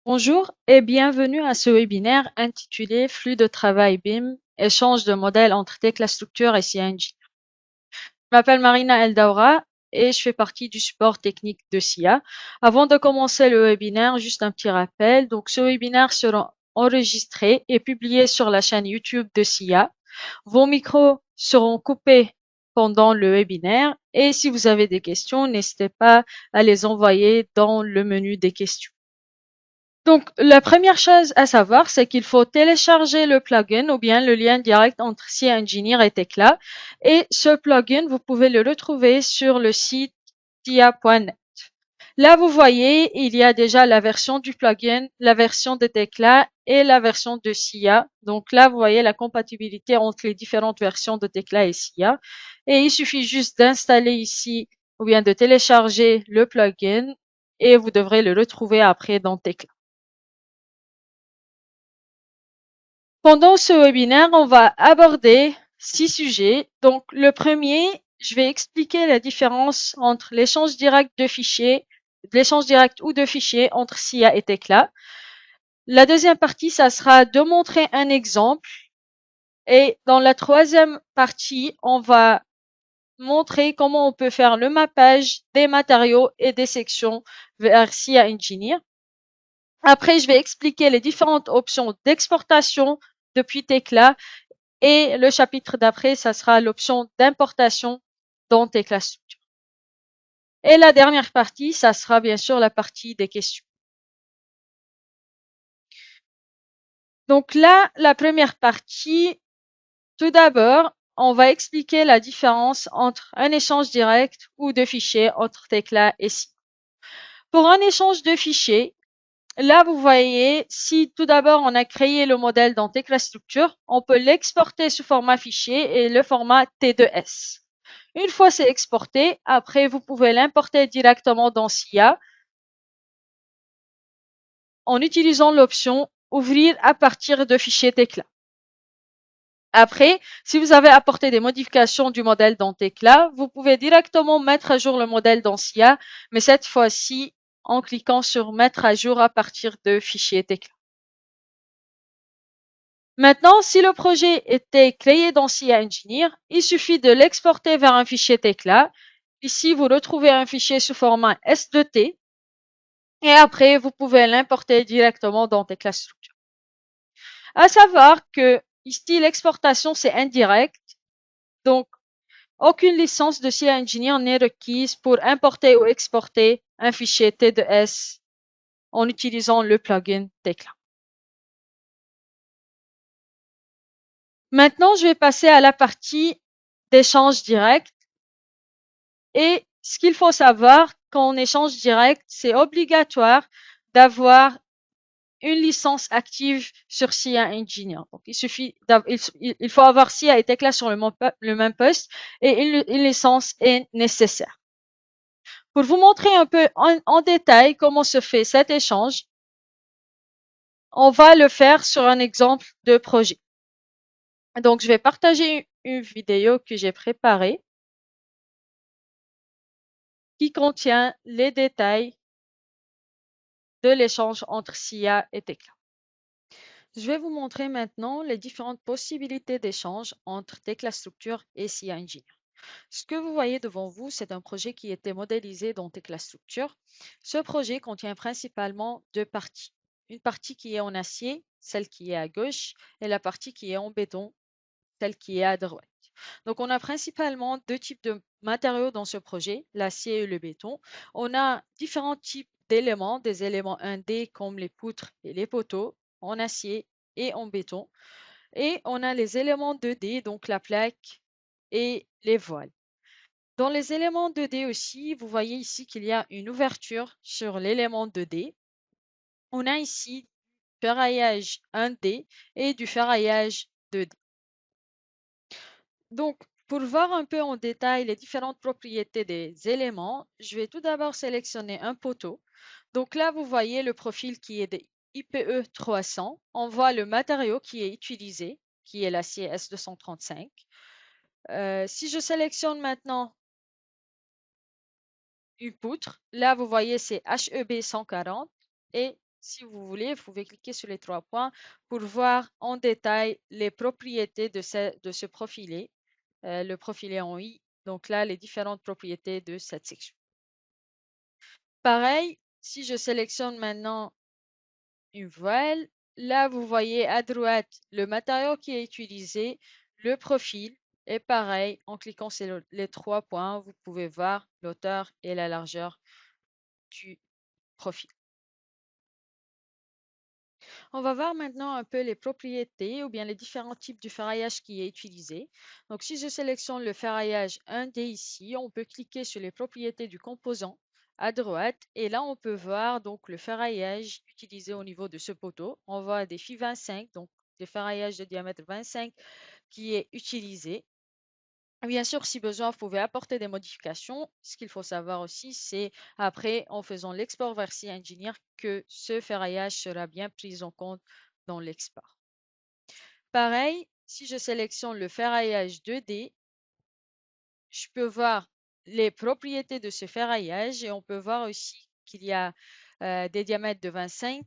Bonjour et bienvenue à ce webinaire intitulé Flux de travail BIM, échange de modèles entre Tekla Structure et CING. Je m'appelle Marina Eldaoura et je fais partie du support technique de SIA. Avant de commencer le webinaire, juste un petit rappel. Donc, ce webinaire sera enregistré et publié sur la chaîne YouTube de SIA. Vos micros seront coupés pendant le webinaire et si vous avez des questions, n'hésitez pas à les envoyer dans le menu des questions. Donc, la première chose à savoir, c'est qu'il faut télécharger le plugin ou bien le lien direct entre SIA Engineer et Tekla. Et ce plugin, vous pouvez le retrouver sur le site sia.net. Là, vous voyez, il y a déjà la version du plugin, la version de Tekla et la version de SIA. Donc là, vous voyez la compatibilité entre les différentes versions de Tekla et SIA. Et il suffit juste d'installer ici ou bien de télécharger le plugin et vous devrez le retrouver après dans Tekla. Pendant ce webinaire, on va aborder 6 sujets. Donc, le premier, je vais expliquer la différence entre l'échange direct de fichiers, l'échange direct ou de fichiers entre SIA et Tekla. La deuxième partie, ça sera de montrer un exemple. Et dans la troisième partie, on va montrer comment on peut faire le mappage des matériaux et des sections vers SIA Engineer. Après, je vais expliquer les différentes options d'exportation depuis Tekla. Et le chapitre d'après, ça sera l'option d'importation dans Tekla Structure. Et la dernière partie, ça sera bien sûr la partie des questions. Donc là, la première partie, tout d'abord, on va expliquer la différence entre un échange direct ou de fichiers entre Tekla et SIA. Pour un échange de fichiers, là, vous voyez, si tout d'abord on a créé le modèle dans Tekla Structure, on peut l'exporter sous format fichier et le format T2S. Une fois c'est exporté, après vous pouvez l'importer directement dans SIA en utilisant l'option Ouvrir à partir de fichier Tekla. Après, si vous avez apporté des modifications du modèle dans Tekla, vous pouvez directement mettre à jour le modèle dans SIA, mais cette fois-ci en cliquant sur Mettre à jour à partir de fichier Tekla. Maintenant, si le projet était créé dans SIA Engineer, il suffit de l'exporter vers un fichier Tekla. Ici, vous retrouvez un fichier sous format S2T. Et après, vous pouvez l'importer directement dans Tekla Structure. À savoir que ici, l'exportation, c'est indirect. Donc, aucune licence de SIA Engineer n'est requise pour importer ou exporter un fichier T2S en utilisant le plugin Tekla. Maintenant, je vais passer à la partie d'échange direct. Et ce qu'il faut savoir, quand on échange direct, c'est obligatoire d'avoir une licence active sur SIA Engineer. Donc, il faut avoir SIA et Tekla sur le même poste et une licence est nécessaire. Pour vous montrer un peu en détail comment se fait cet échange, on va le faire sur un exemple de projet. Donc, je vais partager une vidéo que j'ai préparée qui contient les détails de l'échange entre SIA et Tekla. Je vais vous montrer maintenant les différentes possibilités d'échange entre Tekla Structure et SIA Engineer. Ce que vous voyez devant vous, c'est un projet qui était modélisé dans Tekla Structure. Ce projet contient principalement deux parties. Une partie qui est en acier, celle qui est à gauche, et la partie qui est en béton, celle qui est à droite. Donc, on a principalement deux types de matériaux dans ce projet, l'acier et le béton. On a différents types d'éléments, des éléments 1D comme les poutres et les poteaux, en acier et en béton. Et on a les éléments 2D, donc la plaque et les voiles. Dans les éléments 2D aussi, vous voyez ici qu'il y a une ouverture sur l'élément 2D. On a ici du ferraillage 1D et du ferraillage 2D. Donc, pour voir un peu en détail les différentes propriétés des éléments, je vais tout d'abord sélectionner un poteau. Donc là, vous voyez le profil qui est de IPE 300. On voit le matériau qui est utilisé, qui est l'acier S235. Si je sélectionne maintenant une poutre, là, vous voyez, c'est HEB 140 et si vous voulez, vous pouvez cliquer sur les 3 points pour voir en détail les propriétés de ce profilet, le profilet en I. Donc là, les différentes propriétés de cette section. Pareil, si je sélectionne maintenant une voile, là, vous voyez à droite le matériau qui est utilisé, le profil, et pareil, en cliquant sur les 3 points, vous pouvez voir l'auteur et la largeur du profil. On va voir maintenant un peu les propriétés ou bien les différents types de ferraillage qui est utilisé. Donc, si je sélectionne le ferraillage 1D ici, on peut cliquer sur les propriétés du composant à droite et là, on peut voir donc le ferraillage utilisé au niveau de ce poteau. On voit des FI 25, donc des ferraillages de diamètre 25 qui est utilisé. Bien sûr, si besoin, vous pouvez apporter des modifications. Ce qu'il faut savoir aussi, c'est après, en faisant l'export vers CEngineer, que ce ferraillage sera bien pris en compte dans l'export. Pareil, si je sélectionne le ferraillage 2D, je peux voir les propriétés de ce ferraillage et on peut voir aussi qu'il y a des diamètres de 25,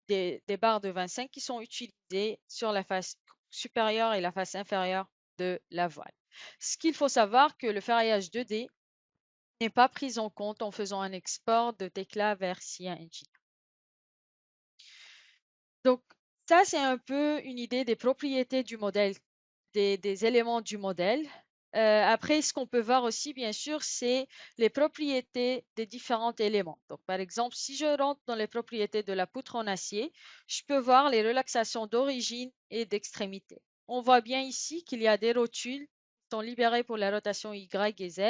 des barres de 25 qui sont utilisées sur la face supérieure et la face inférieure de la voile. Ce qu'il faut savoir que le ferraillage 2D n'est pas pris en compte en faisant un export de Tekla vers CING. Donc, ça, c'est un peu une idée des propriétés du modèle, des éléments du modèle. Après, ce qu'on peut voir aussi, bien sûr, c'est les propriétés des différents éléments. Donc, par exemple, si je rentre dans les propriétés de la poutre en acier, je peux voir les relaxations d'origine et d'extrémité. On voit bien ici qu'il y a des rotules qui sont libérés pour la rotation Y et Z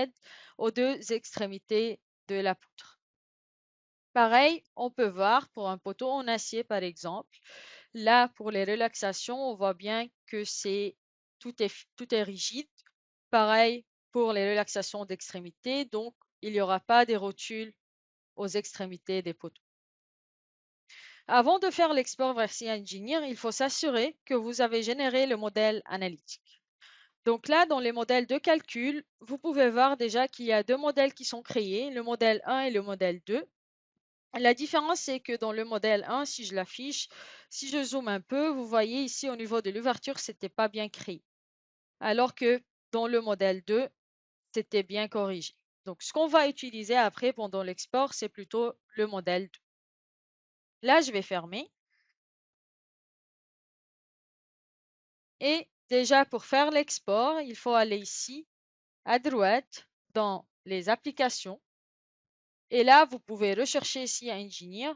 aux deux extrémités de la poutre. Pareil, on peut voir pour un poteau en acier, par exemple, là, pour les relaxations, on voit bien que tout est rigide. Pareil pour les relaxations d'extrémités, donc il n'y aura pas des rotules aux extrémités des poteaux. Avant de faire l'export vers CEngineer, il faut s'assurer que vous avez généré le modèle analytique. Donc là, dans les modèles de calcul, vous pouvez voir déjà qu'il y a deux modèles qui sont créés, le modèle 1 et le modèle 2. La différence, c'est que dans le modèle 1, si je l'affiche, si je zoome un peu, vous voyez ici au niveau de l'ouverture, c'était pas bien créé. Alors que dans le modèle 2, c'était bien corrigé. Donc, ce qu'on va utiliser après pendant l'export, c'est plutôt le modèle 2. Là, je vais fermer. Et déjà, pour faire l'export, il faut aller ici, à droite, dans les applications. Et là, vous pouvez rechercher ici Engineer.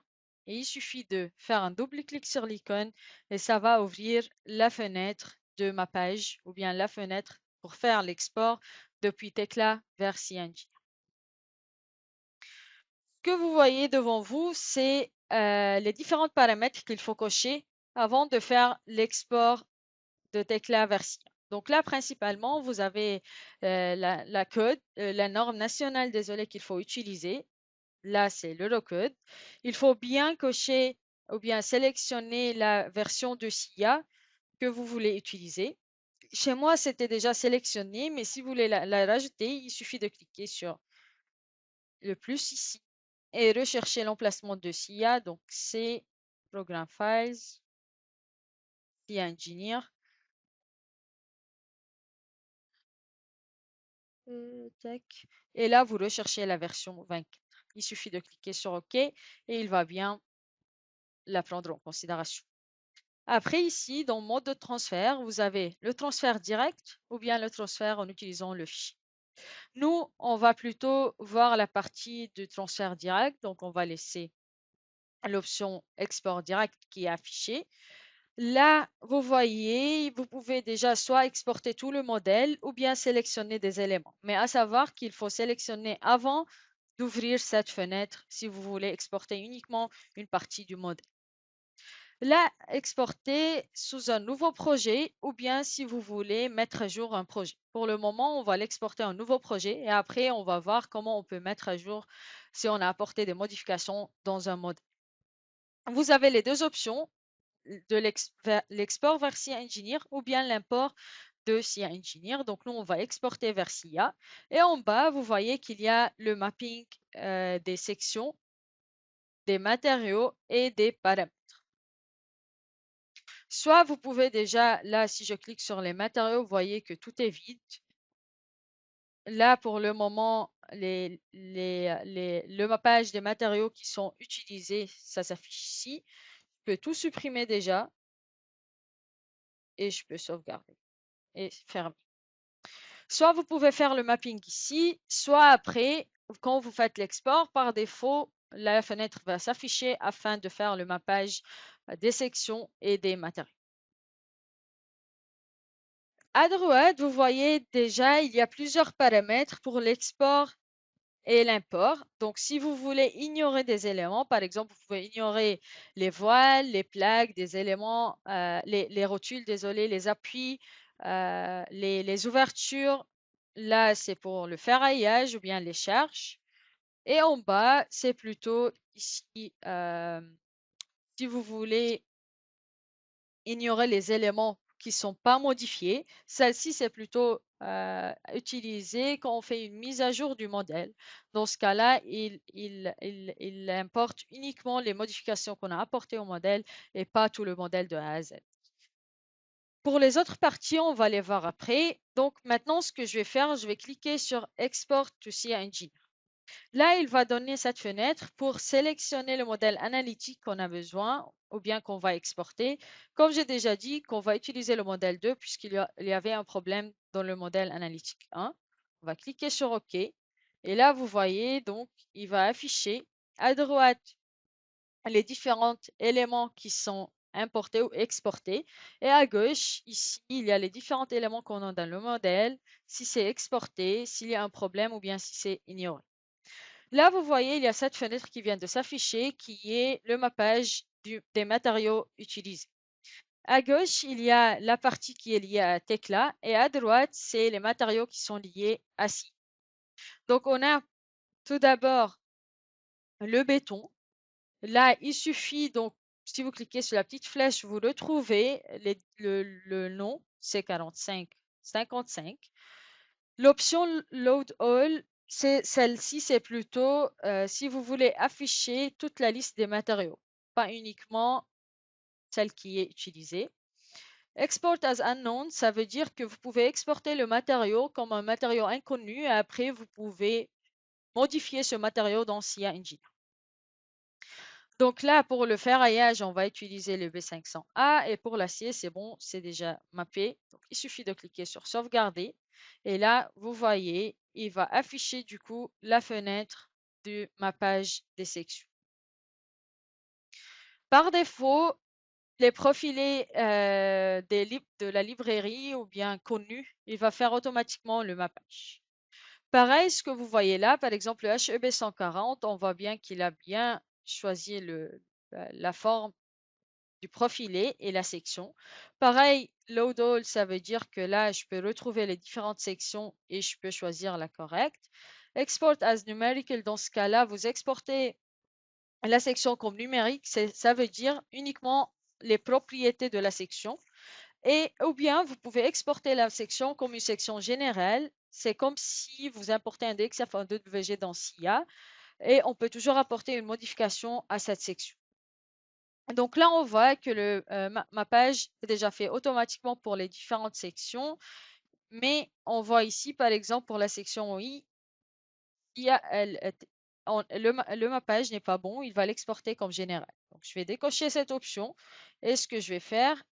Et il suffit de faire un double clic sur l'icône et ça va ouvrir la fenêtre de ma page ou bien la fenêtre pour faire l'export depuis Tekla vers CNG. Ce que vous voyez devant vous, c'est les différents paramètres qu'il faut cocher avant de faire l'export de Tekla vers CNG. Donc là, principalement, vous avez la code, la norme nationale, désolé, qu'il faut utiliser. Là, c'est l'Eurocode. Il faut bien cocher ou bien sélectionner la version de SIA que vous voulez utiliser. Chez moi, c'était déjà sélectionné, mais si vous voulez la rajouter, il suffit de cliquer sur le plus ici et rechercher l'emplacement de SIA. Donc, c'est Program Files, SIA Engineer. Tac. Et là, vous recherchez la version 24. Il suffit de cliquer sur OK et il va bien la prendre en considération. Après, ici, dans mode de transfert, vous avez le transfert direct ou bien le transfert en utilisant le fichier. Nous, on va plutôt voir la partie du transfert direct. Donc, on va laisser l'option export direct qui est affichée. Là, vous voyez, vous pouvez déjà soit exporter tout le modèle ou bien sélectionner des éléments. Mais à savoir qu'il faut sélectionner avant d'ouvrir cette fenêtre si vous voulez exporter uniquement une partie du modèle. Là, exporter sous un nouveau projet ou bien si vous voulez mettre à jour un projet. Pour le moment, on va l'exporter un nouveau projet et après, on va voir comment on peut mettre à jour si on a apporté des modifications dans un modèle. Vous avez les deux options de l'export vers SIA Engineer ou bien l'import de SIA Engineer. Donc, nous, on va exporter vers SIA. Et en bas, vous voyez qu'il y a le mapping des sections des matériaux et des paramètres. Soit vous pouvez déjà, là, si je clique sur les matériaux, vous voyez que tout est vide. Là, pour le moment, le mappage des matériaux qui sont utilisés, ça s'affiche ici. Je peux tout supprimer déjà et je peux sauvegarder et fermer. Soit vous pouvez faire le mapping ici, soit après, quand vous faites l'export, par défaut, la fenêtre va s'afficher afin de faire le mappage des sections et des matériaux. À droite, vous voyez déjà, il y a plusieurs paramètres pour l'export et l'import. Donc, si vous voulez ignorer des éléments, par exemple, vous pouvez ignorer les voiles, les plaques, des éléments, les rotules, désolé, les appuis, les ouvertures. Là, c'est pour le ferraillage ou bien les charges. Et en bas, c'est plutôt ici, si vous voulez ignorer les éléments qui sont pas modifiés. Celle-ci, c'est plutôt utilisé quand on fait une mise à jour du modèle. Dans ce cas-là, il importe uniquement les modifications qu'on a apportées au modèle et pas tout le modèle de A à Z. Pour les autres parties, on va les voir après. Donc maintenant, ce que je vais faire, je vais cliquer sur Export to CING. Là, il va donner cette fenêtre pour sélectionner le modèle analytique qu'on a besoin ou bien qu'on va exporter. Comme j'ai déjà dit, qu'on va utiliser le modèle 2 puisqu'il y avait un problème dans le modèle analytique 1. On va cliquer sur OK. Et là, vous voyez, donc, il va afficher à droite les différents éléments qui sont importés ou exportés. Et à gauche, ici, il y a les différents éléments qu'on a dans le modèle, si c'est exporté, s'il y a un problème ou bien si c'est ignoré. Là, vous voyez, il y a cette fenêtre qui vient de s'afficher, qui est le mappage des matériaux utilisés. À gauche, il y a la partie qui est liée à Tekla et à droite, c'est les matériaux qui sont liés à SI. Donc, on a tout d'abord le béton. Là, il suffit donc, si vous cliquez sur la petite flèche, vous retrouvez le nom C4555. L'option Load All, celle-ci, c'est plutôt si vous voulez afficher toute la liste des matériaux, pas uniquement celle qui est utilisée. Export as unknown, ça veut dire que vous pouvez exporter le matériau comme un matériau inconnu et après vous pouvez modifier ce matériau dans SIA Engine. Donc là, pour le ferraillage, on va utiliser le B500A et pour l'acier, c'est bon, c'est déjà mappé. Donc, il suffit de cliquer sur sauvegarder et là, vous voyez, il va afficher du coup la fenêtre du mappage des sections. Par défaut, les profilés de la librairie ou bien connus, il va faire automatiquement le mappage. Pareil, ce que vous voyez là, par exemple, le HEB 140, on voit bien qu'il a bien choisi la forme du profilé et la section. Pareil, load all, ça veut dire que là, je peux retrouver les différentes sections et je peux choisir la correcte. Export as numerical, dans ce cas-là, vous exportez la section comme numérique, ça veut dire uniquement les propriétés de la section. Et ou bien vous pouvez exporter la section comme une section générale. C'est comme si vous importez un DXF, un WG dans SIA et on peut toujours apporter une modification à cette section. Donc là, on voit que ma page est déjà fait automatiquement pour les différentes sections, mais on voit ici, par exemple, pour la section OI, le mappage n'est pas bon, il va l'exporter comme général. Donc, je vais décocher cette option et ce que je vais faire,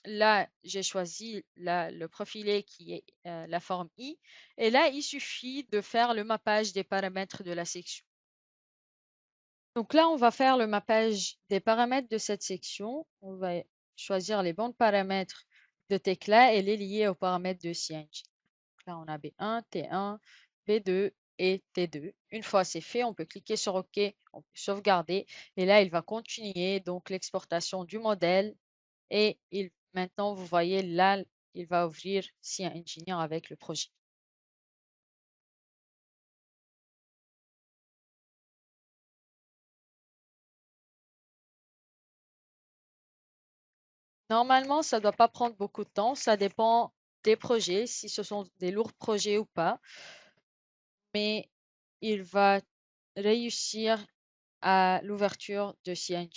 là, j'ai choisi le profilé qui est la forme I et là, il suffit de faire le mappage des paramètres de la section. Donc là, on va faire le mappage des paramètres de cette section. On va choisir les bons paramètres de Tekla et les lier aux paramètres de CING. Donc là, on a B1, T1, B2 et T2. Une fois c'est fait, on peut cliquer sur OK, on peut sauvegarder et là, il va continuer donc l'exportation du modèle et maintenant, vous voyez là, il va ouvrir CIA Engineer avec le projet. Normalement, ça ne doit pas prendre beaucoup de temps. Ça dépend des projets, si ce sont des lourds projets ou pas. Mais il va réussir à l'ouverture de CING.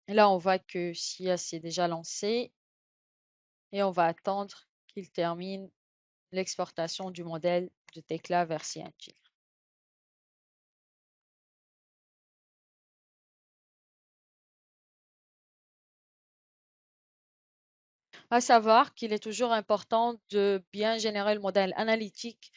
Et là, on voit que SIA s'est déjà lancé et on va attendre qu'il termine l'exportation du modèle de Tekla vers CING. À savoir qu'il est toujours important de bien générer le modèle analytique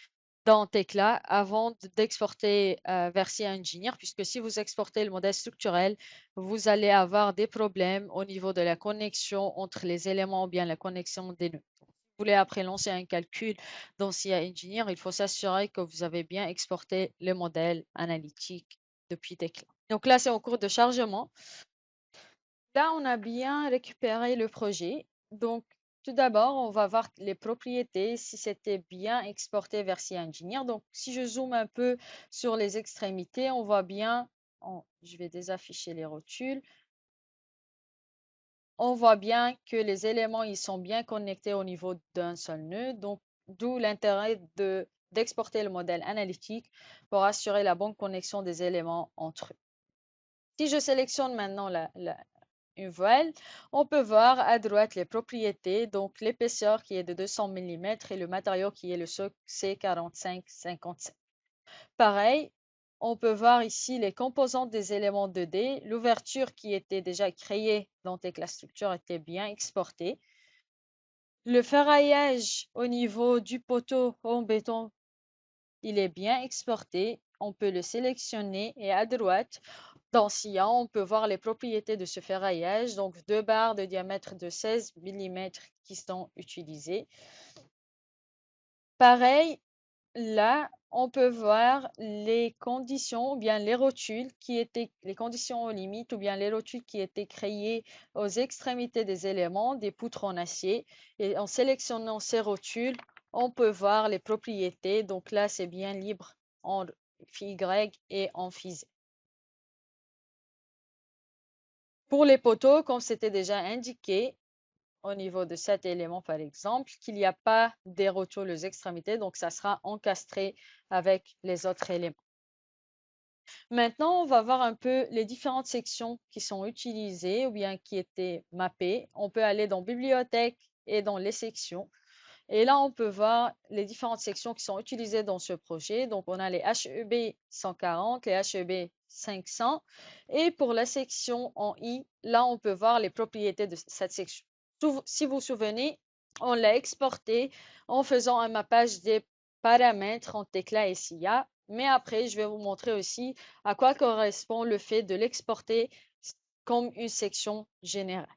dans Tekla avant d'exporter vers CIengineer, puisque si vous exportez le modèle structurel, vous allez avoir des problèmes au niveau de la connexion entre les éléments ou bien la connexion des nœuds. Si vous voulez après lancer un calcul dans CIengineer, il faut s'assurer que vous avez bien exporté le modèle analytique depuis Tekla. Donc là, c'est en cours de chargement. Là, on a bien récupéré le projet. Donc, tout d'abord, on va voir les propriétés, si c'était bien exporté vers CIengineer. Donc, si je zoome un peu sur les extrémités, on voit bien, je vais désafficher les rotules, on voit bien que les éléments, ils sont bien connectés au niveau d'un seul nœud. Donc, d'où l'intérêt d'exporter le modèle analytique pour assurer la bonne connexion des éléments entre eux. Si je sélectionne maintenant une voile, on peut voir à droite les propriétés, donc l'épaisseur qui est de 200 mm et le matériau qui est le C4557. Pareil, on peut voir ici les composantes des éléments 2D, l'ouverture qui était déjà créée dans Tekla Structure était bien exportée. Le ferraillage au niveau du poteau en béton, il est bien exporté. On peut le sélectionner et à droite, dans SIA, on peut voir les propriétés de ce ferraillage, donc deux barres de diamètre de 16 mm qui sont utilisées. Pareil, là, on peut voir les conditions ou bien les rotules qui étaient, les conditions aux limites ou bien les rotules qui étaient créées aux extrémités des éléments, des poutres en acier. Et en sélectionnant ces rotules, on peut voir les propriétés. Donc là, c'est bien libre en phi Y et en phi Z. Pour les poteaux, comme c'était déjà indiqué au niveau de cet élément, par exemple, qu'il n'y a pas des rotules aux extrémités, donc ça sera encastré avec les autres éléments. Maintenant, on va voir un peu les différentes sections qui sont utilisées ou bien qui étaient mappées. On peut aller dans Bibliothèque et dans les sections. Et là, on peut voir les différentes sections qui sont utilisées dans ce projet. Donc, on a les HEB 140, les HEB 500. Et pour la section en I, là, on peut voir les propriétés de cette section. Si vous vous souvenez, on l'a exporté en faisant un mappage des paramètres en Tekla et SIA. Mais après, je vais vous montrer aussi à quoi correspond le fait de l'exporter comme une section générale.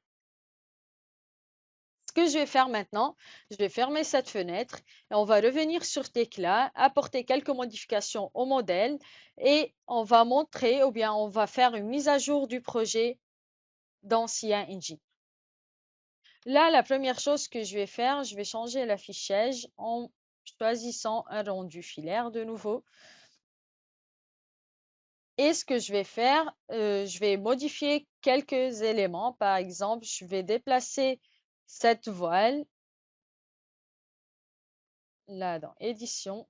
Ce que je vais faire maintenant, je vais fermer cette fenêtre et on va revenir sur Tekla, apporter quelques modifications au modèle et on va montrer ou bien on va faire une mise à jour du projet dans CIengineer. Là, la première chose que je vais faire, je vais changer l'affichage en choisissant un rendu filaire de nouveau. Et ce que je vais faire, je vais modifier quelques éléments. Par exemple, je vais déplacer cette voile là dans Édition,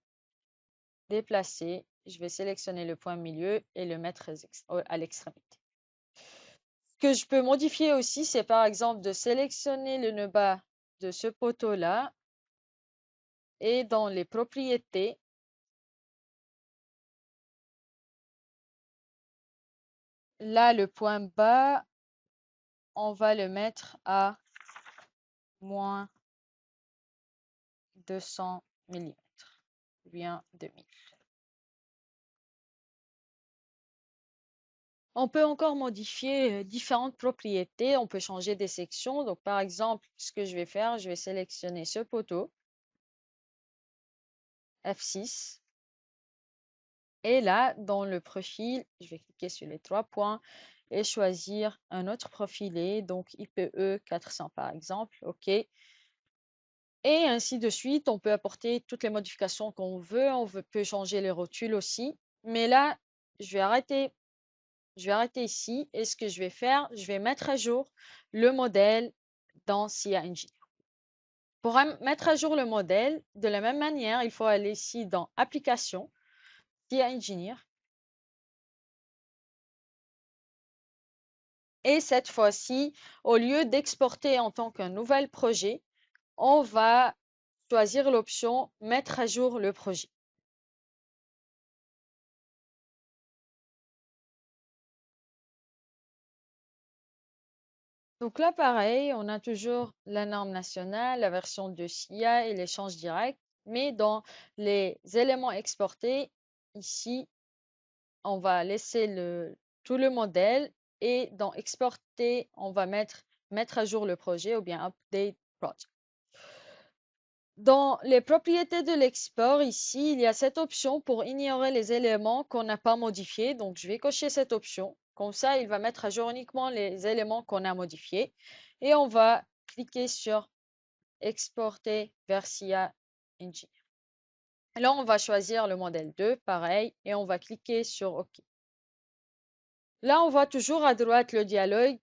déplacer. Je vais sélectionner le point milieu et le mettre à l'extrémité. Ce que je peux modifier aussi, c'est par exemple de sélectionner le nœud bas de ce poteau-là et dans les propriétés, là, le point bas, on va le mettre à moins 200 mm ou bien 2000. On peut encore modifier différentes propriétés. On peut changer des sections. Donc, par exemple, ce que je vais faire, je vais sélectionner ce poteau F6. Et là, dans le profil, je vais cliquer sur les trois points et choisir un autre profilé, donc IPE 400 par exemple. OK. Et ainsi de suite, on peut apporter toutes les modifications qu'on veut. Peut changer les rotules aussi. Mais là, je vais arrêter ici et ce que je vais faire, je vais mettre à jour le modèle dans CIengineer. Pour mettre à jour le modèle, de la même manière, il faut aller ici dans Applications, CIengineer, Et cette fois-ci, au lieu d'exporter en tant qu'un nouvel projet, on va choisir l'option mettre à jour le projet. Donc là, pareil, on a toujours la norme nationale, la version de SIA et l'échange direct, mais dans les éléments exportés, ici, on va laisser tout le modèle et dans exporter, on va mettre à jour le projet ou bien update project. Dans les propriétés de l'export, ici, il y a cette option pour ignorer les éléments qu'on n'a pas modifiés. Donc, je vais cocher cette option. Comme ça, il va mettre à jour uniquement les éléments qu'on a modifiés. Et on va cliquer sur Exporter vers SIA Engine. Là, on va choisir le modèle 2, pareil, et on va cliquer sur OK. Là, on voit toujours à droite le dialogue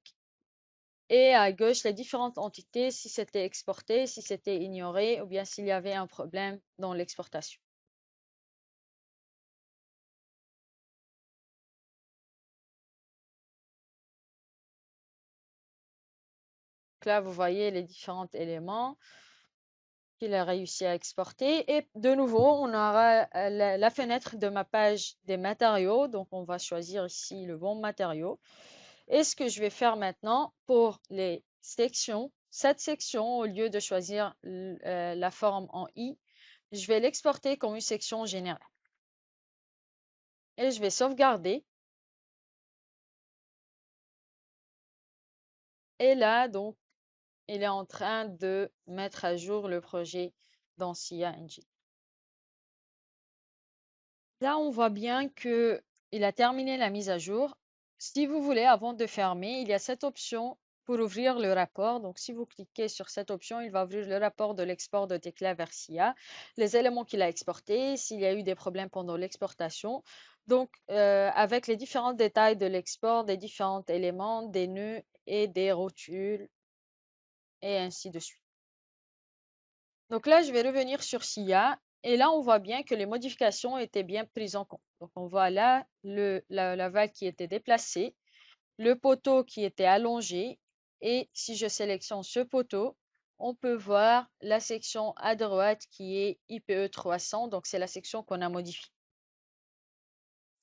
et à gauche les différentes entités, si c'était exporté, si c'était ignoré, ou bien s'il y avait un problème dans l'exportation. Donc là, vous voyez les différents éléments qu'il a réussi à exporter. Et de nouveau, on aura la fenêtre de mappage des matériaux. Donc, on va choisir ici le bon matériau. Et ce que je vais faire maintenant pour les sections, cette section, au lieu de choisir la forme en I, je vais l'exporter comme une section générale. Et je vais sauvegarder. Et là, donc, il est en train de mettre à jour le projet dans SIA Engine. Là, on voit bien que il a terminé la mise à jour. Si vous voulez, avant de fermer, il y a cette option pour ouvrir le rapport. Donc, si vous cliquez sur cette option, il va ouvrir le rapport de l'export de Tekla vers SIA, les éléments qu'il a exportés, s'il y a eu des problèmes pendant l'exportation. Donc, avec les différents détails de l'export, des différents éléments, des nœuds et des rotules, et ainsi de suite. Donc là, je vais revenir sur SIA et là, on voit bien que les modifications étaient bien prises en compte. Donc, on voit là la vague qui était déplacée, le poteau qui était allongé et si je sélectionne ce poteau, on peut voir la section à droite qui est IPE 300. Donc, c'est la section qu'on a modifiée.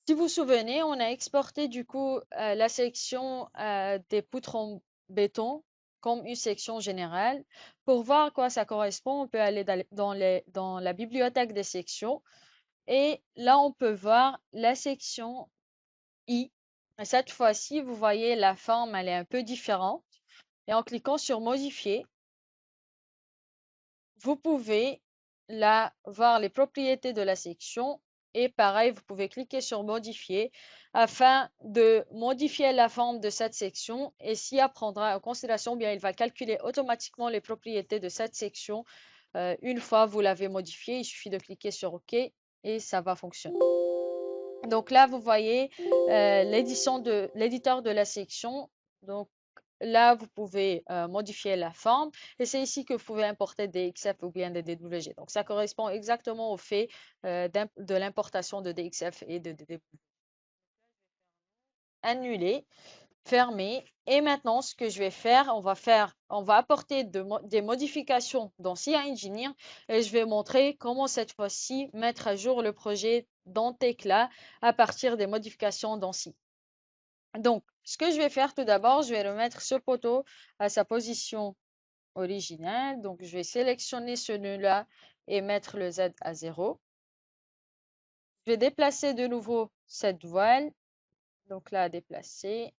Si vous vous souvenez, on a exporté du coup la section des poutres en béton comme une section générale. Pour voir à quoi ça correspond, on peut aller dans la bibliothèque des sections et là, on peut voir la section I. Et cette fois-ci, vous voyez la forme, elle est un peu différente. Et en cliquant sur Modifier, vous pouvez là voir les propriétés de la section et pareil, vous pouvez cliquer sur modifier afin de modifier la forme de cette section et SIA prendra en considération, bien il va calculer automatiquement les propriétés de cette section une fois vous l'avez modifié. Il suffit de cliquer sur OK et ça va fonctionner. Donc là, vous voyez l'éditeur de la section. Donc là, vous pouvez modifier la forme et c'est ici que vous pouvez importer des DXF ou bien des DWG. Donc, ça correspond exactement au fait de l'importation de DXF et de DWG. Annuler, fermer. Et maintenant, ce que je vais faire, on va apporter des modifications dans SIA Engineer et je vais montrer comment cette fois-ci mettre à jour le projet dans Tekla à partir des modifications dans SIA. Donc, ce que je vais faire tout d'abord, je vais remettre ce poteau à sa position originale. Donc, je vais sélectionner ce nœud-là et mettre le Z à 0. Je vais déplacer de nouveau cette voile. Donc là, déplacer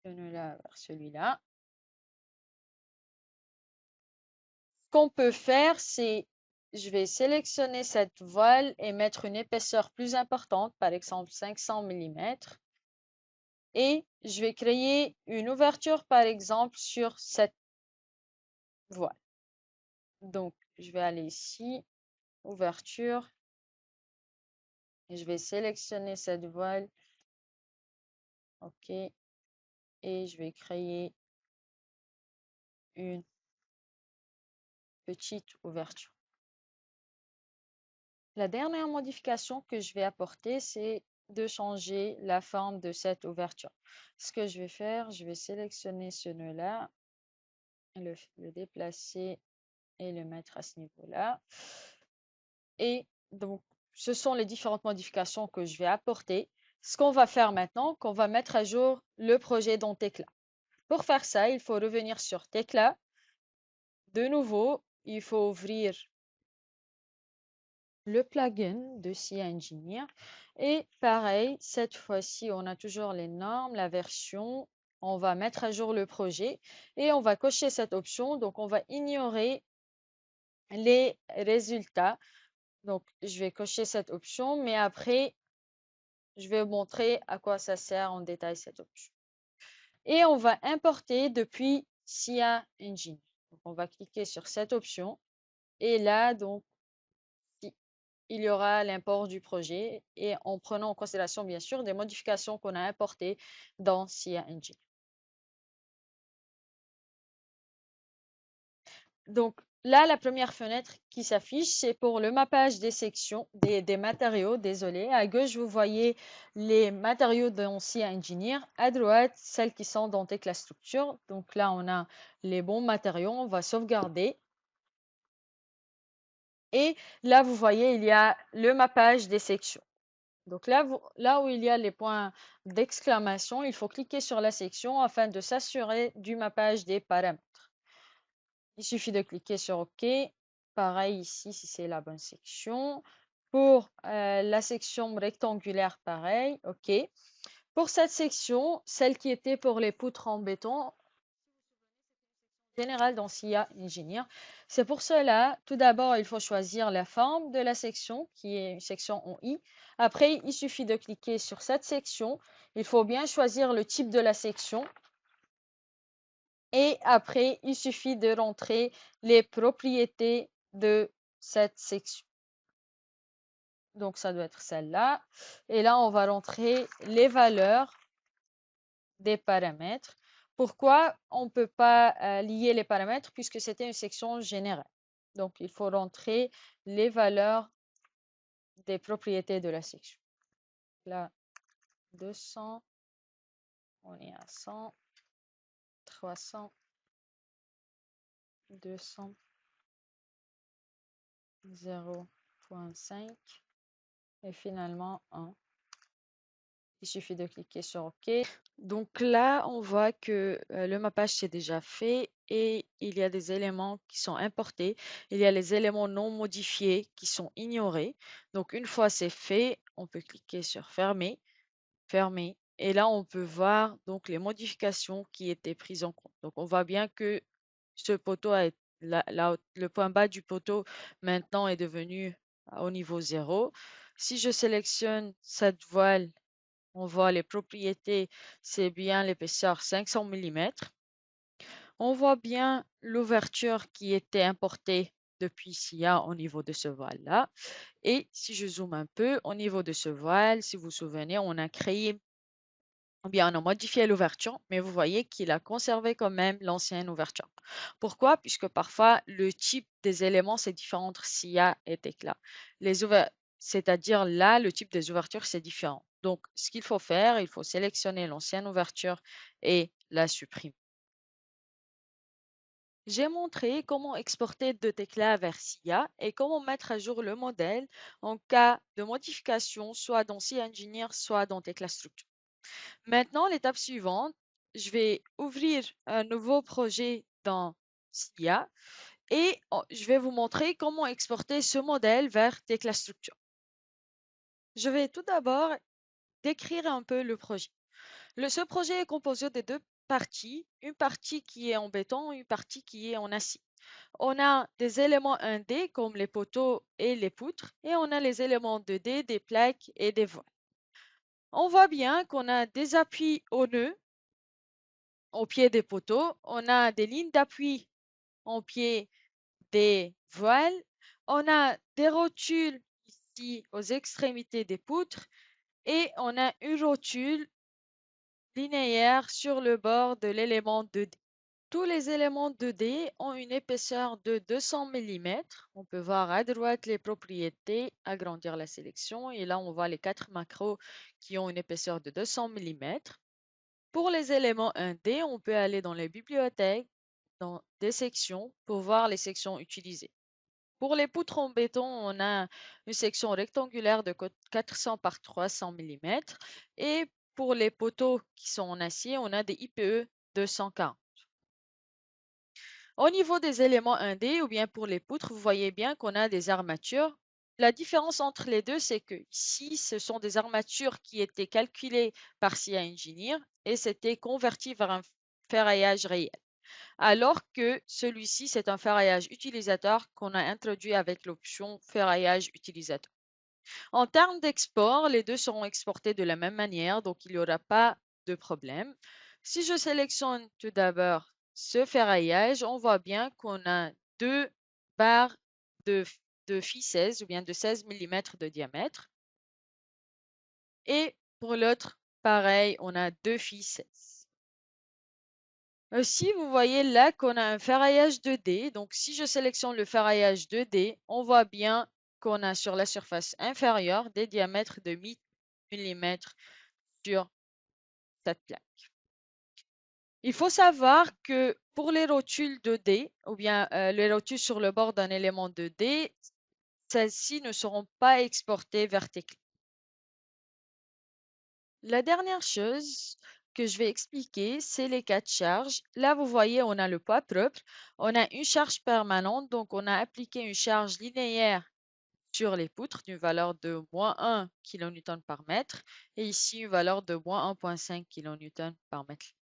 ce nœud-là vers celui-là. Ce qu'on peut faire, c'est je vais sélectionner cette voile et mettre une épaisseur plus importante, par exemple 500 mm. Et je vais créer une ouverture, par exemple, sur cette voile. Donc, je vais aller ici, ouverture, et je vais sélectionner cette voile. OK. Et je vais créer une petite ouverture. La dernière modification que je vais apporter, c'est de changer la forme de cette ouverture. Ce que je vais faire, je vais sélectionner ce nœud-là, le déplacer et le mettre à ce niveau-là. Et donc, ce sont les différentes modifications que je vais apporter. Ce qu'on va faire maintenant, qu'on va mettre à jour le projet dans Tekla. Pour faire ça, il faut revenir sur Tekla. De nouveau, il faut ouvrir le plugin de SIA Engineer. Et pareil, cette fois-ci, on a toujours les normes, la version. On va mettre à jour le projet et on va cocher cette option. Donc, on va ignorer les résultats. Donc, je vais cocher cette option, mais après, je vais vous montrer à quoi ça sert en détail cette option. Et on va importer depuis SIA Engine. Donc, on va cliquer sur cette option. Et là, donc, il y aura l'import du projet et en prenant en considération, bien sûr, des modifications qu'on a importées dans SIA Engine. Donc, là, la première fenêtre qui s'affiche, c'est pour le mappage des sections, des matériaux, désolé. À gauche, vous voyez les matériaux dans SIA Engineer. À droite, celles qui sont dans Tekla Structure. Donc là, on a les bons matériaux. On va sauvegarder. Et là, vous voyez, il y a le mappage des sections. Donc là, là où il y a les points d'exclamation, il faut cliquer sur la section afin de s'assurer du mappage des paramètres. Il suffit de cliquer sur OK. Pareil ici, si c'est la bonne section. Pour la section rectangulaire, pareil, OK. Pour cette section, celle qui était pour les poutres en béton, général dans SIA Engineer. C'est pour cela, tout d'abord, il faut choisir la forme de la section, qui est une section en I. Après, il suffit de cliquer sur cette section. Il faut bien choisir le type de la section. Et après, il suffit de rentrer les propriétés de cette section. Donc, ça doit être celle-là. Et là, on va rentrer les valeurs des paramètres. Pourquoi on ne peut pas lier les paramètres puisque c'était une section générale. Donc, il faut rentrer les valeurs des propriétés de la section. Là, 200, on est à 100, 300, 200, 0.5 et finalement 1. Il suffit de cliquer sur OK. Donc là, on voit que le mappage c'est déjà fait et il y a des éléments qui sont importés. Il y a les éléments non modifiés qui sont ignorés. Donc une fois c'est fait, on peut cliquer sur fermer, fermer. Et là, on peut voir donc les modifications qui étaient prises en compte. Donc on voit bien que ce poteau le point bas du poteau maintenant est devenu au niveau 0. Si je sélectionne cette voile, on voit les propriétés, c'est bien l'épaisseur 500 mm. On voit bien l'ouverture qui était importée depuis SIA au niveau de ce voile-là. Et si je zoome un peu, au niveau de ce voile, si vous vous souvenez, on a créé, ou bien on a modifié l'ouverture, mais vous voyez qu'il a conservé quand même l'ancienne ouverture. Pourquoi? Puisque parfois, le type des éléments, c'est différent entre SIA et Tekla. C'est-à-dire là, le type des ouvertures, c'est différent. Donc, ce qu'il faut faire, il faut sélectionner l'ancienne ouverture et la supprimer. J'ai montré comment exporter de Tekla vers SIA et comment mettre à jour le modèle en cas de modification, soit dans SIA Engineer, soit dans Tekla Structure. Maintenant, l'étape suivante, je vais ouvrir un nouveau projet dans SIA et je vais vous montrer comment exporter ce modèle vers Tekla Structure. Je vais tout d'abord décrire un peu le projet. Ce projet est composé de deux parties, une partie qui est en béton, une partie qui est en acier. On a des éléments 1D comme les poteaux et les poutres et on a les éléments 2D, des plaques et des voiles. On voit bien qu'on a des appuis au nœud, au pied des poteaux, on a des lignes d'appui au pied des voiles, on a des rotules ici aux extrémités des poutres et on a une rotule linéaire sur le bord de l'élément 2D. Tous les éléments 2D ont une épaisseur de 200 mm. On peut voir à droite les propriétés, agrandir la sélection et là on voit les 4 macros qui ont une épaisseur de 200 mm. Pour les éléments 1D, on peut aller dans les bibliothèques, dans des sections pour voir les sections utilisées. Pour les poutres en béton, on a une section rectangulaire de 400 par 300 mm et pour les poteaux qui sont en acier, on a des IPE 240. Au niveau des éléments 1D ou bien pour les poutres, vous voyez bien qu'on a des armatures. La différence entre les deux, c'est que ici, ce sont des armatures qui étaient calculées par CA Engineer et c'était converti vers un ferraillage réel. Alors que celui-ci, c'est un ferraillage utilisateur qu'on a introduit avec l'option ferraillage utilisateur. En termes d'export, les deux seront exportés de la même manière, donc il n'y aura pas de problème. Si je sélectionne tout d'abord ce ferraillage, on voit bien qu'on a deux barres de, de phi 16 ou bien de 16 mm de diamètre. Et pour l'autre, pareil, on a deux phi 16. Aussi, vous voyez là qu'on a un ferraillage 2D. Donc, si je sélectionne le ferraillage 2D, on voit bien qu'on a sur la surface inférieure des diamètres de 1000 mm sur cette plaque. Il faut savoir que pour les rotules 2D, ou bien les rotules sur le bord d'un élément 2D, celles-ci ne seront pas exportées verticalement. La dernière chose que je vais expliquer, c'est les cas de charge. Là, vous voyez, on a le poids propre, on a une charge permanente, donc on a appliqué une charge linéaire sur les poutres d'une valeur de moins 1 kN par mètre et ici une valeur de moins 1,5 kN par mètre linéaire.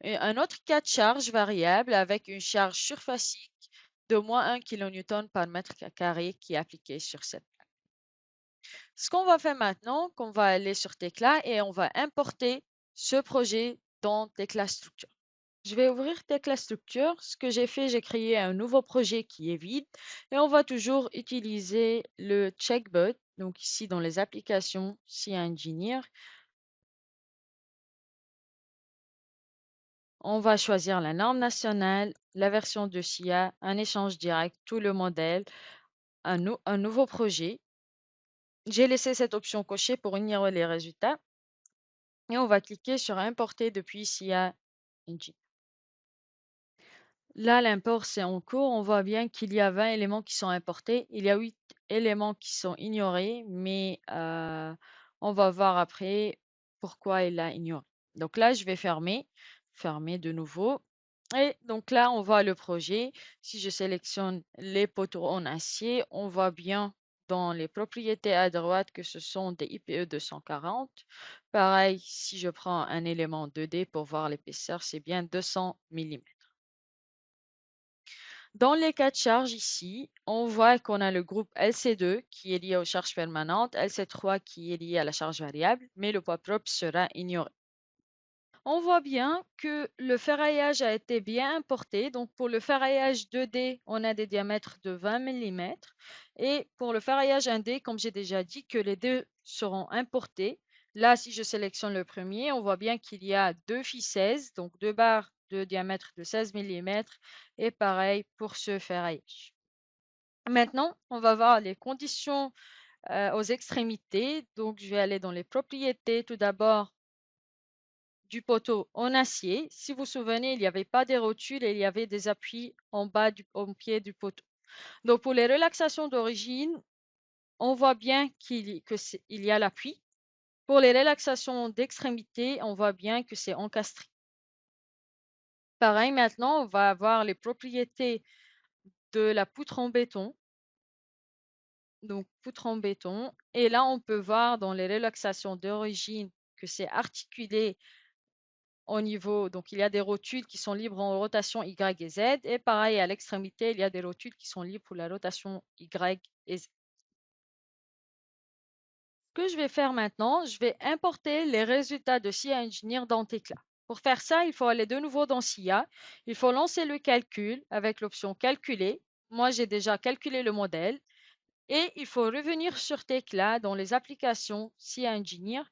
Et un autre cas de charge variable avec une charge surfacique de moins 1 kN par mètre carré qui est appliquée sur cette plaque. Ce qu'on va faire maintenant, qu'on va aller sur Tekla et on va importer ce projet dans Tekla Structure. Je vais ouvrir Tekla Structure. Ce que j'ai fait, j'ai créé un nouveau projet qui est vide et on va toujours utiliser le checkbot. Donc ici dans les applications CA Engineer, on va choisir la norme nationale, la version de SIA, un échange direct, tout le modèle, un nouveau projet. J'ai laissé cette option cochée pour ignorer les résultats. Et on va cliquer sur Importer depuis SIA Engine. Là, l'import, c'est en cours. On voit bien qu'il y a 20 éléments qui sont importés. Il y a 8 éléments qui sont ignorés, mais on va voir après pourquoi il a ignoré. Donc là, je vais fermer de nouveau. Et donc là, on voit le projet. Si je sélectionne les poteaux en acier, on voit bien dans les propriétés à droite que ce sont des IPE 240. Pareil, si je prends un élément 2D pour voir l'épaisseur, c'est bien 200 mm. Dans les cas de charge ici, on voit qu'on a le groupe LC2 qui est lié aux charges permanentes, LC3 qui est lié à la charge variable, mais le poids propre sera ignoré. On voit bien que le ferraillage a été bien importé. Donc, pour le ferraillage 2D, on a des diamètres de 20 mm. Et pour le ferraillage 1D, comme j'ai déjà dit, que les deux seront importés. Là, si je sélectionne le premier, on voit bien qu'il y a deux phi 16, donc deux barres de diamètre de 16 mm. Et pareil pour ce ferraillage. Maintenant, on va voir les conditions aux extrémités. Donc, je vais aller dans les propriétés. Tout d'abord, du poteau en acier. Si vous vous souvenez, il n'y avait pas des rotules et il y avait des appuis en bas au pied du poteau. Donc, pour les relaxations d'origine, on voit bien qu'il y a l'appui. Pour les relaxations d'extrémité, on voit bien que c'est encastré. Pareil, maintenant, on va avoir les propriétés de la poutre en béton. Donc, poutre en béton. Et là, on peut voir dans les relaxations d'origine que c'est articulé au niveau, donc il y a des rotules qui sont libres en rotation Y et Z, et pareil à l'extrémité, il y a des rotules qui sont libres pour la rotation Y et Z. Ce que je vais faire maintenant, je vais importer les résultats de SIA Engineer dans Tekla. Pour faire ça, il faut aller de nouveau dans SIA, il faut lancer le calcul avec l'option calculer. Moi, j'ai déjà calculé le modèle, et il faut revenir sur Tekla dans les applications SIA Engineer,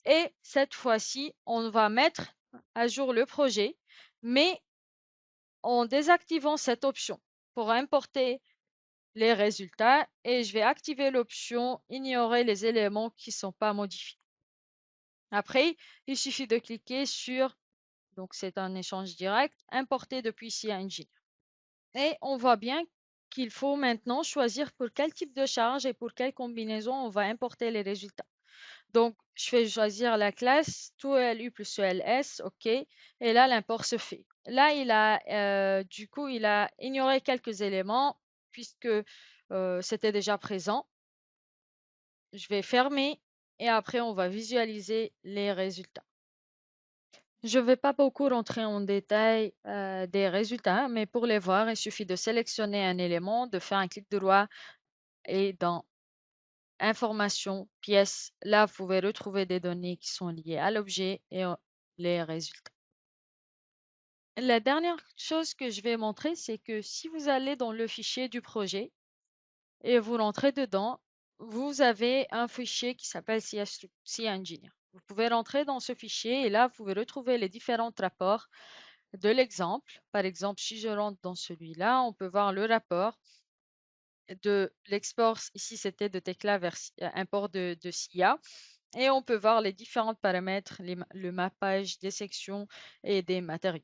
et cette fois-ci, on va mettre à jour le projet, mais en désactivant cette option pour importer les résultats et je vais activer l'option ignorer les éléments qui ne sont pas modifiés. Après, il suffit de cliquer sur, donc c'est un échange direct, importer depuis CA Engine. Et on voit bien qu'il faut maintenant choisir pour quel type de charge et pour quelle combinaison on va importer les résultats. Donc, je vais choisir la classe 2LU plus ELS, OK. Et là, l'import se fait. Là, du coup, il a ignoré quelques éléments puisque c'était déjà présent. Je vais fermer et après, on va visualiser les résultats. Je ne vais pas beaucoup rentrer en détail des résultats, mais pour les voir, il suffit de sélectionner un élément, de faire un clic droit et dans Informations, pièces. Là, vous pouvez retrouver des données qui sont liées à l'objet et les résultats. La dernière chose que je vais montrer, c'est que si vous allez dans le fichier du projet et vous rentrez dedans, vous avez un fichier qui s'appelle CA Engineer. Vous pouvez rentrer dans ce fichier et là, vous pouvez retrouver les différents rapports de l'exemple. Par exemple, si je rentre dans celui-là, on peut voir le rapport de l'export. Ici, c'était de Tekla vers import de SIA. Et on peut voir les différents paramètres, le mappage des sections et des matériaux.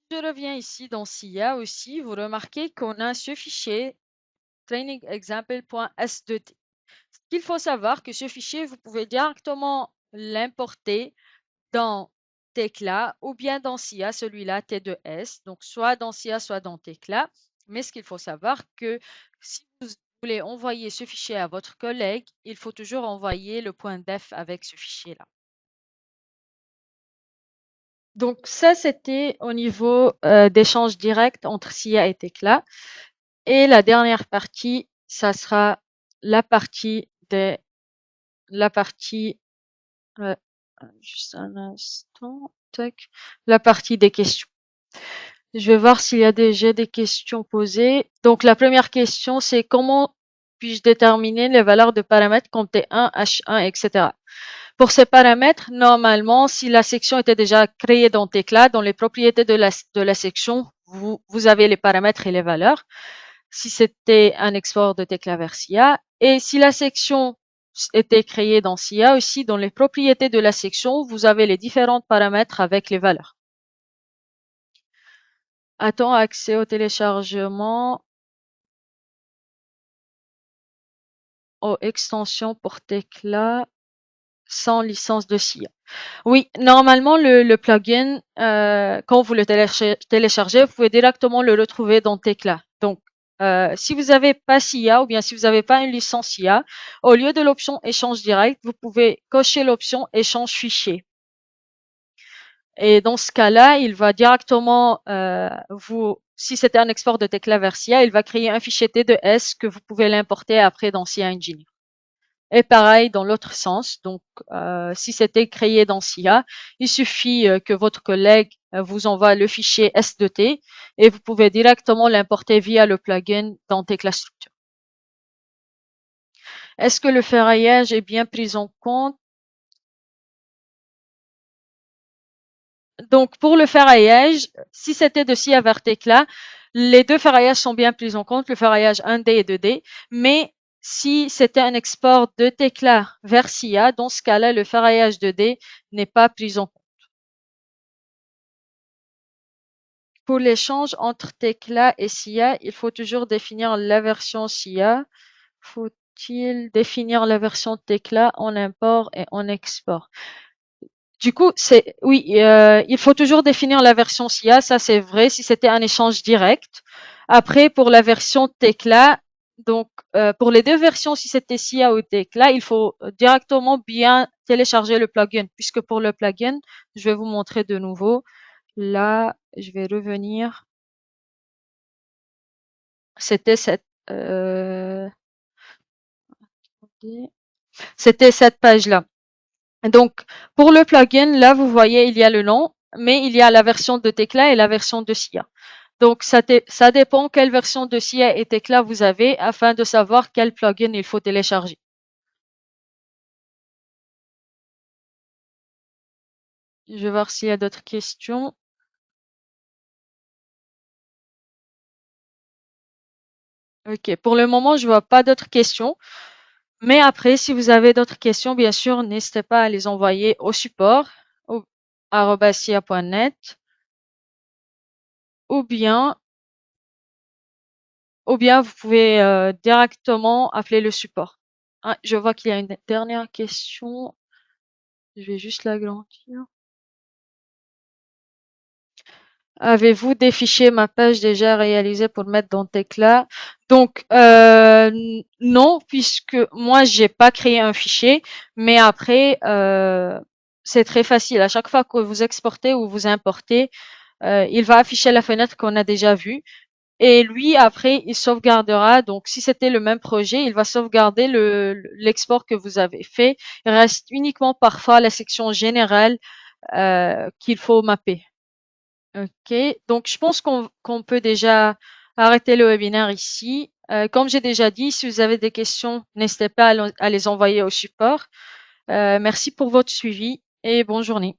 Je reviens ici dans SIA aussi. Vous remarquez qu'on a ce fichier trainingexample.s2t. Il faut savoir que ce fichier, vous pouvez directement l'importer dans Tekla ou bien dans SIA, celui-là T2S. Donc, soit dans SIA, soit dans Tekla. Mais ce qu'il faut savoir que si vous voulez envoyer ce fichier à votre collègue, il faut toujours envoyer le .def avec ce fichier-là. Donc, ça, c'était au niveau d'échange direct entre SIA et Tekla. Et la dernière partie, ça sera la partie euh, juste un instant, tac, la partie des questions. Je vais voir s'il y a déjà des questions posées. Donc, la première question, c'est comment puis-je déterminer les valeurs de paramètres comme T1, H1, etc. Pour ces paramètres, normalement, si la section était déjà créée dans Tekla, dans les propriétés de la section, vous avez les paramètres et les valeurs. Si c'était un export de Tekla vers SIA, et si la section était créée dans SIA aussi, dans les propriétés de la section, vous avez les différents paramètres avec les valeurs. A-t-on accès au téléchargement aux extensions pour Tekla sans licence de SIA? Oui, normalement, le plugin, quand vous le téléchargez, vous pouvez directement le retrouver dans Tekla. Donc, si vous n'avez pas SIA ou bien si vous n'avez pas une licence SIA, au lieu de l'option échange direct, vous pouvez cocher l'option échange fichier. Et dans ce cas-là, il va directement si c'était un export de Tekla vers SIA, il va créer un fichier T2S que vous pouvez l'importer après dans SIA Engineer. Et pareil dans l'autre sens. Donc, si c'était créé dans SIA, il suffit que votre collègue vous envoie le fichier S2T et vous pouvez directement l'importer via le plugin dans Tekla Structure. Est-ce que le ferraillage est bien pris en compte? Donc, pour le ferraillage, si c'était de SIA vers Tekla, les deux ferraillages sont bien pris en compte, le ferraillage 1D et 2D, mais si c'était un export de Tekla vers SIA, dans ce cas-là, le ferraillage 2D n'est pas pris en compte. Pour l'échange entre Tekla et SIA, il faut toujours définir la version SIA. Faut-il définir la version Tekla en import et en export? Du coup, oui, il faut toujours définir la version SIA, ça c'est vrai si c'était un échange direct. Après, pour la version Tekla, donc pour les deux versions, si c'était SIA ou Tekla, il faut directement bien télécharger le plugin, puisque pour le plugin, je vais vous montrer de nouveau. Là, je vais revenir. C'était cette page-là. Donc, pour le plugin, là, vous voyez, il y a le nom, mais il y a la version de Tekla et la version de SIA. Donc, ça dépend quelle version de SIA et Tekla vous avez afin de savoir quel plugin il faut télécharger. Je vais voir s'il y a d'autres questions. Ok, pour le moment, je vois pas d'autres questions. Mais après, si vous avez d'autres questions, bien sûr, n'hésitez pas à les envoyer au support, au @sia.net, ou bien, ou bien vous pouvez directement appeler le support. Ah, je vois qu'il y a une dernière question. Je vais juste l'agrandir. Avez-vous des fichiers mappage déjà réalisés pour le mettre dans Tekla? Donc, non, puisque moi, j'ai pas créé un fichier, mais après, c'est très facile. À chaque fois que vous exportez ou vous importez, il va afficher la fenêtre qu'on a déjà vue. Et lui, après, il sauvegardera. Donc, si c'était le même projet, il va sauvegarder l'export que vous avez fait. Il reste uniquement parfois la section générale qu'il faut mapper. Ok, donc je pense qu'on peut déjà arrêter le webinaire ici. Comme j'ai déjà dit, si vous avez des questions, n'hésitez pas à les envoyer au support. Merci pour votre suivi et bonne journée.